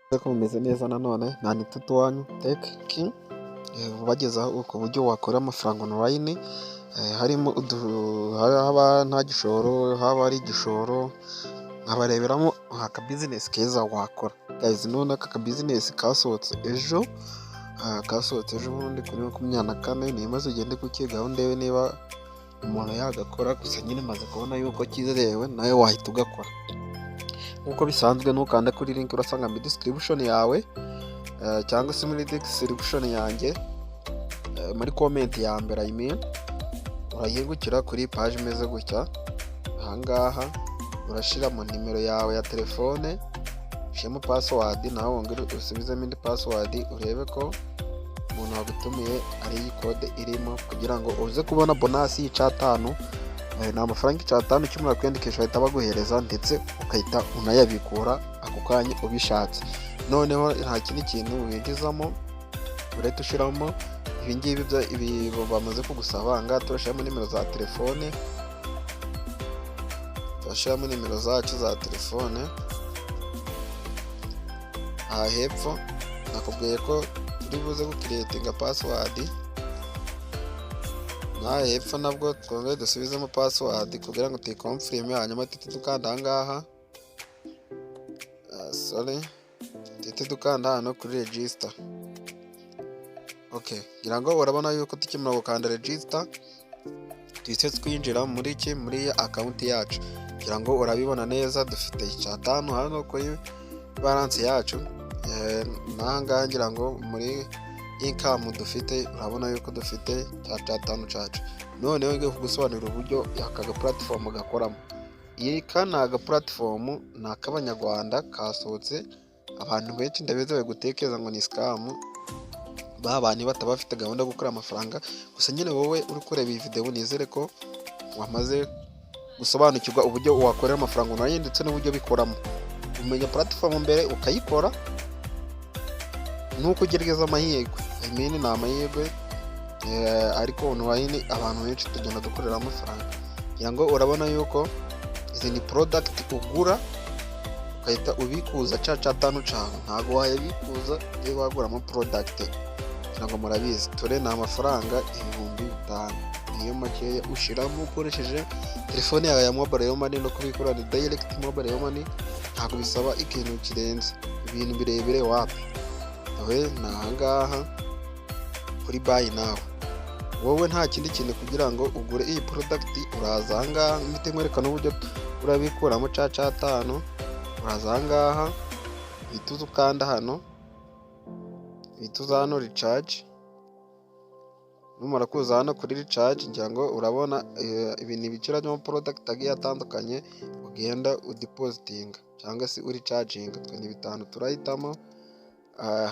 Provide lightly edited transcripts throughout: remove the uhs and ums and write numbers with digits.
Ko mumeze neza nanone nta nitutu wanyu teki ubagezaho uko buryo wakora amafaranga online, harimo haba nta gishoro haba ari igishoro, nkabareberamo aka business keza wakora guys. None aka business kasohotse ejo, bundi kuri 24 niyo maze ugende kukigaho ndebe niba umuntu yagakora, gusa nyine maze kubona yuko kizerewe nawe wahita ugakora nkuko bisanzwe. Nukanda kuri link urasanga muri description yawe, cyangwa se muri description yanjye, muri comment ya mbere urahingukira kuri page imeze gutya. Ahangaha urashiramo nimero yawe ya telefone, ushiramo password, nawe wongere usubizemo indi password, urebe ko umuntu wagutumiye ari iyi code irimo, kugira ngo uze kubona bonus y'icatanu. Ni amafaranga icatanu cy'umura kwiyandikisha bahita baguhereza, ndetse ukahita unayabikura ako kanya ubishatse. Noneho nta kindi kintu wigizamo, urahita ushiramo ibingibi ibi bamaze kugusaba. Ngaha turashiramo nimero za telefone, turashiramo nimero zacu za telefone. Aha hepfo nakubwiye ko turi buze gukiriyetinga password, naha hepfo nabwo twongere dusubizemo password kugira ngo tuyikonfirime. Hanyuma tuhite dukanda ahangaha, tuhite dukanda hano kuri register. Okay, ngira ngo urabona yuko tukimara gukanda register tuhise twinjira muri account yacu. Ngira ngo urabibona neza, dufite icatanu hano kuri balance yacu. Nahangaha ngira ngo muri income dufite, urabona yuko dufite cyatanu cacu. Noneho ngiye kugusobanurira uburyo aka platform gakoramo. Iyi kanaga platform ni ak'abanyarwanda kasohotse, abantu benshi ndabizi bari gutekereza ngo ni scam, babandi batabafite gahunda yo gukora amafaranga. Gusa nyine wowe uri kureba iyi video nizere ko wamaze gusobanukirwa uburyo wakorera amafaranga online ndetse n'uburyo bikoramo. Umenya platform mbere ukayikora, nuko ugerageza amahirwe. Ni amahirwe, ariko online abantu benshi tugenda dukorera amafaranga. Ngira ngo urabona yuko izi ni product ugura ukahita ubikuza catanu cawe, ntago wayabikuza iyo waguramo product. Ngira ngo murabizi tore ni amafaranga 5,000 niyo makeya ushiramo ukoresheje telefone yawe ya mobile money, no kubikora ni direct mobile money, ntago bisaba ikintu kirenze ibintu birebire wapi. Ni ahangaha kuri buy now. Wowe nta kindi kintu kugira ngo ugure iyi product, uraza ahangaha mpite nkwerekana uburyo urabikuramo catanu. Uraza ahangaha bituza ukanda hano, bituza hano recharge. Numara kuza hano kuri recharge, ngira ngo urabona ibi ni ibiciro byo product agiye atandukanye ugenda udepositinga cyangwa se uri charging. Twe ni 5 turahitamo,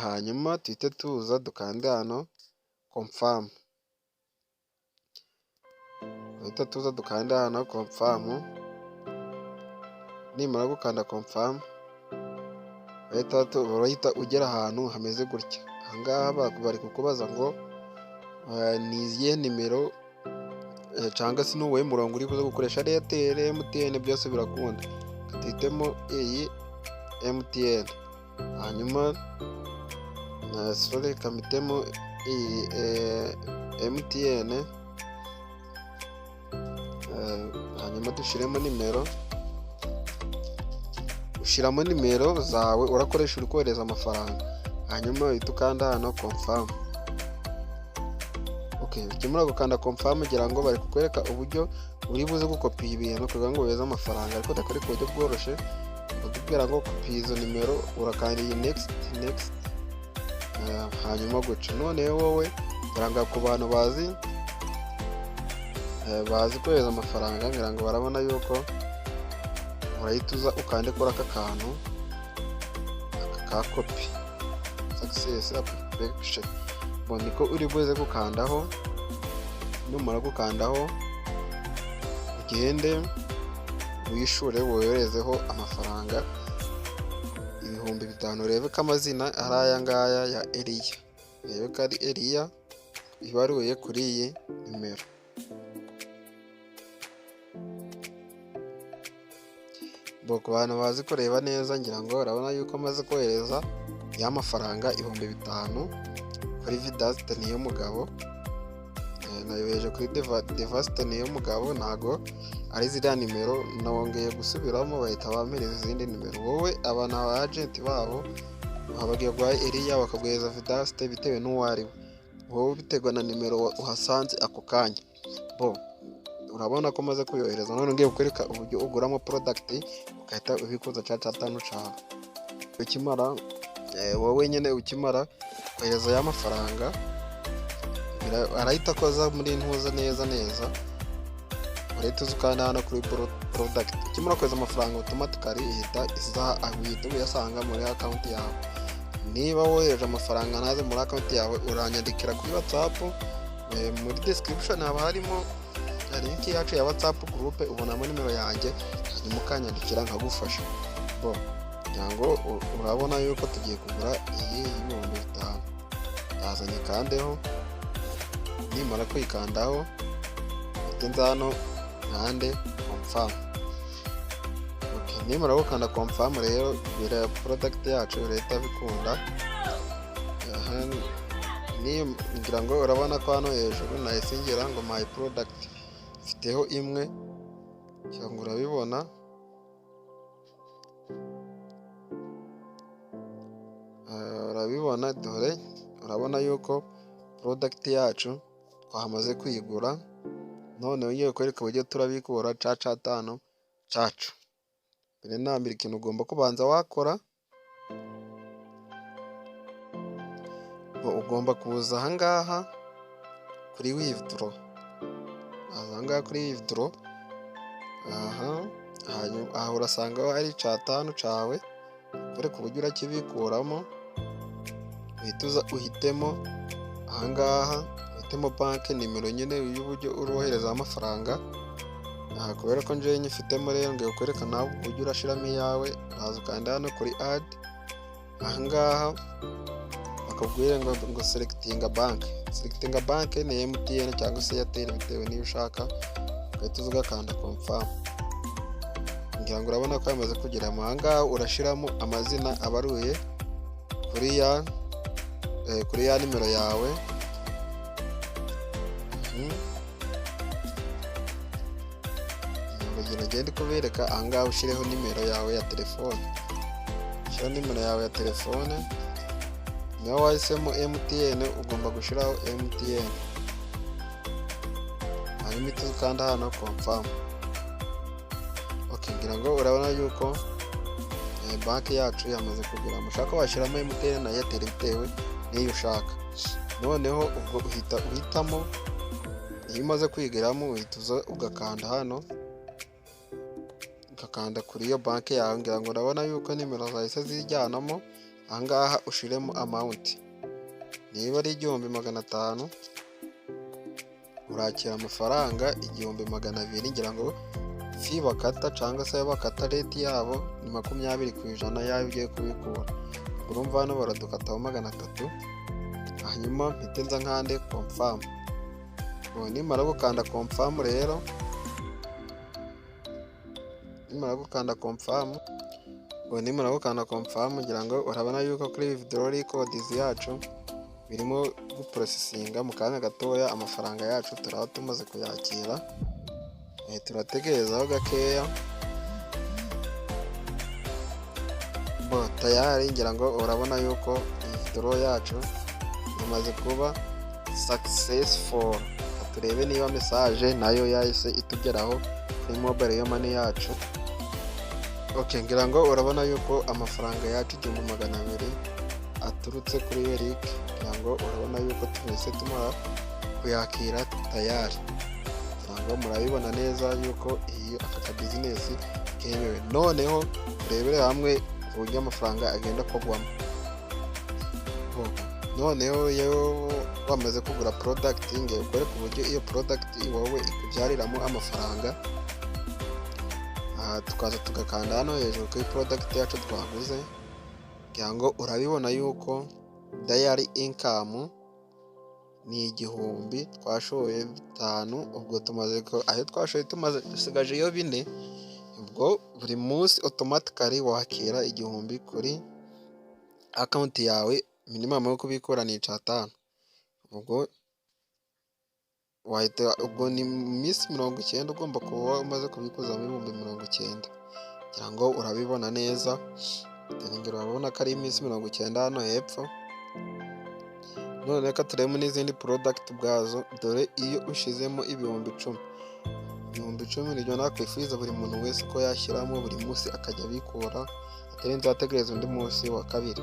hanyuma tuhite tuza dukande hano confirm. Tuhite tuza dukande hano confirm. Nimara gukanda confirm, urahita ugera ahantu hameze gutya. Ahangaha bari kukubaza ngo ni izihe nimero cyangwa se n'uwuhe murongo uri kuza gukoresha, Airtel, MTN, byose birakunda. Tuhitemo iyi MTN, hanyuma kamitemo iyi MTN, hanyuma dushiremo nimero, ushiramo nimero zawe urakoresha uri kohereza amafaranga, hanyuma uhita ukanda hano confirm. Okay, ukimara gukanda confirm ngira ngo bari kukwereka uburyo uri buze gukopiya ibintu kugira ngo weze amafaranga, ariko dakore ku buryo bworoshe. Bakubwira ngo kopiya izo nimero, urakanda iyi next, hanyuma guca. Noneho wowe uranga ku bantu bazi kohereza amafaranga, ngira ngo barabona yuko urahita uza ukande kuri aka kantu ka copy success application. Niko uri buze gukandaho. Numara gukandaho ugende wishure woherezeho amafaranga 5,000. Urebe ko amazina ari aya ngaya ya Eliya, urebe ko ari Eliya ibaruye kuri iyi nimero. Ku bantu bazi kureba neza, ngira ngo urabona yuko amaze kohereza y'amafaranga 5,000 kuri Vedaste Niyomugabo. Nayohereje kuri Vedaste Niyomugabo, ntago ari ziriya nimero, nongeye gusubiramo bahita bampereza izindi nimero. Wowe aba ni aba agent babo, bagiye guha Eliya bakaguhereza Vedaste bitewe n'uwo ari we. Wowe biterwa na nimero uhasanze ako kanya. Urabona ko maze kuyohereza, none ngiye kukwereka uburyo uguramo product ugahita ubikuza ca 5 cawe. Ukimara wowe nyene ukimara kohereza ya mafaranga, arahita akoza muri ntuza neza, urahita uzukanda hano kuri product. Ukimara kohereza amafaranga automatically ihita isaha ahita uyasanga muri account yawe. Niba wohereje amafaranga naze muri account yawe, uranyandikira kuri WhatsApp, muri description haba harimo link yacu ya WhatsApp group, ubonamo nimero yanjye, hanyuma ukanyandikira nkagufasha. Nyango urabona yuko tugiye kugura iyi 5,000. Yazanye kandeho, nimara kwikandaho nza hano nkande confirm. Nimara gukanda confirm rero bira product yacu leta bikunda. Ngira ngo urabona ko hano hejuru nayisingira ngo my product ifiteho imwe, cyangwa urabibona. Urabibona dore, urabona yuko product yacu twamaze kuyigura. None ugiye kwereka uburyo turabikura ca 5 cacu. Mbere na mbere ikintu ugomba kubanza wakora, ugomba kuza ahangaha kuri withdraw. Ahangaha kuri withdraw, hanyuma urasanga ari ca 5 cawe, kwereka uburyo urakibikuramo. Uhituza uhitemo ahangaha, uhitemo banki nimero nyine y'uburyo urohereza amafaranga. Kubera ko nje nyifitemo rero ngiye kwereka nawe uburyo urashiramo iyawe. Uraza ukanda hano kuri add, ahangaha bakubwira ngo selectinga bank. Selectinga bank ni MTN cyangwa se Airtel bitewe niyo ushaka, ugahita ugakanda confirm. Ngira ngo urabona ko yamaze kugera ahangaha, urashiramo amazina abaruye kuri ya nimero yawe. Ngende kubereka ahangaha ushireho nimero yawe ya telefone. Shira nimero yawe ya telefone. Niba wahisemo MTN ugomba gushiraho MTN. Hanyuma ukanda hano confirm. Ngira ngo urabona yuko banki yacu yamaze kugura. Mushaka washiramo MTN na Airtel bitewe niyo ushaka. Noneho ubwo uhitamo, iyo umaze kwigiramo uhituza ugakanda hano, ugakanda kuri iyo banki yawe. Ngira ngo urabona yuko nimero zahise zijyanamo. Ahangaha ushiremo amount. Niba ari 1,500, urakira amafaranga 1,200. Ngira ngo fi bakata cyangwa se bakata rate yabo ni 20% yayo ugiye kubikura. Urumva hano baradukataho 300. Hanyuma mpite nza nkande confirm. Nimara gukanda confirm rero, nimara gukanda confirm ngira ngo urabona yuko kuri withdrawal codes yacu birimo guprocessinga. Mu kanya gatoya amafaranga yacu turaba tumaze kuyakira. Turategerezaho gakeya. Tayari ngira ngo urabona yuko withdraw yacu imaze kuba successful. Turebe niba message nayo yahise itugeraho kuri mobile money yacu. Ngira ngo urabona yuko amafaranga yacu 200 aturutse kuri Eric. Ngira ngo urabona yuko twese tumara kuyakira tayari. Ngira ngo murabibona neza yuko iyo aka business kemewe. Noneho turebere hamwe uburyo amafaranga agenda kugwamo. Noneho iyo wamaze kugura product, ngiye kwereka uburyo iyo product wowe ikubyariramo amafaranga. Tukaza tugakanda hano hejuru kuri product yacu twaguze. Ngira ngo urabibona yuko daily income ni 1,000, twashoye 5. Ubwo tumaze ko ayo twashoye tumaze dusigaje yo 4. Ubwo buri munsi automatically wakira 1,000 kuri akawunti yawe minimum yo kubikura ni 5,000, ubwo ni mu minsi 90 ugomba kuba umaze kubikuzamo ibihumbi 90, kugira ngo urabibona neza. Ngero urabona ko ari iminsi 90 hano hepfo. None reka turebe n'izindi product ubwazo, dore iyo ushizemo ibihumbi 10, nibyo nakwifuriza buri muntu wese ko yashyiramo buri munsi akajya abikura, atarenze ategereza undi munsi wa kabiri.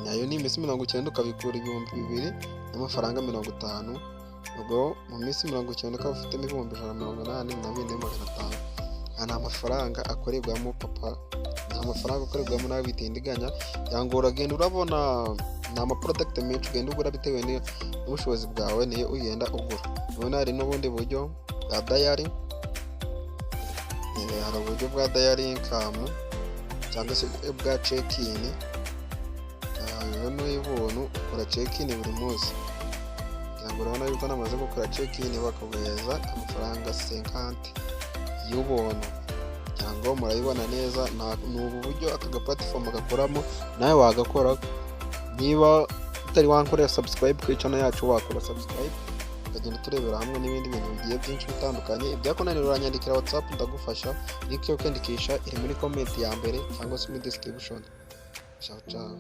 Nayo ni iminsi 90 ukabikura ibihumbi 2 n'amafaranga 50. Ubwo mu minsi 90 ukaba ufitemo ibihumbi 184,500. Aya ni amafaranga akorerwamo papa, ni amafaranga akorerwamo nawe bitindiganya, cyangwa uragenda urabona ni amaproduct menshi ugenda ugura bitewe n'ubushobozi bwawe, niyo ugenda ugura. Ubona hari n'ubundi buryo bwa diary, hari uburyo bwa diary income cyangwa se bwa check-in. Iyo n'ubuntu ukora check-in buri munsi, kugira ngo urabona yuko namaze gukora check-in bakaguhereza amafaranga 50 y'ubuntu, kugira ngo murabibona neza. Ni ubu buryo aka platform gakoramo, nawe wagakora. Niba utari wankorera subscribe ku channel yacu, wakora subscribe ukagenda turebera hamwe n'ibindi bintu bigiye byinshi bitandukanye. Ibyakunanira uranyandikira WhatsApp ndagufasha. Link yo kwandikisha iri muri comment ya mbere cyangwa se muri description. Ciao ciao.